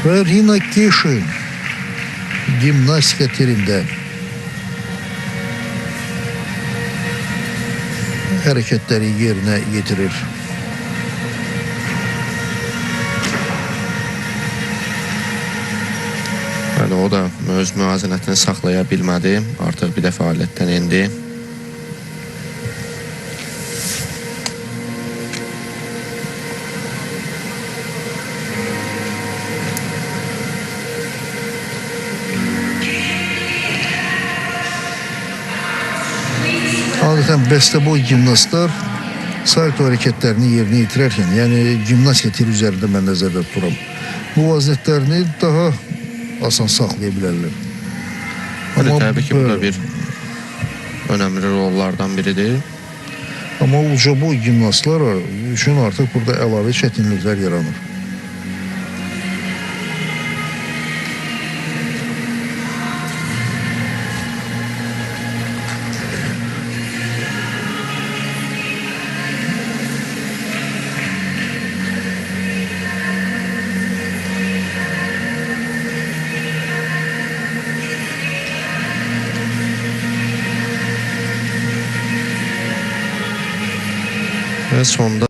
ve Rina Keşin gimnastika terində hərəkətləri yerinə yetirir. Yəni o da öz müvazinətini saxlaya bilmədi. Artıq bir də fəaliyyətdən indi. Adətən bəstəboy gimnastlar salto hərəkətlərini yerinə yetirərkən, yəni gimnastika tiri üzərində mən nəzərdə tuturam, müvazinətlərini daha asan saxlaya bilərlər. Təbii ki, bu da bir önəmli rollardan biridir. Amma ucaboy gimnastlar üçün artıq burada əlavə çətinliklər yaranır. Ve sonda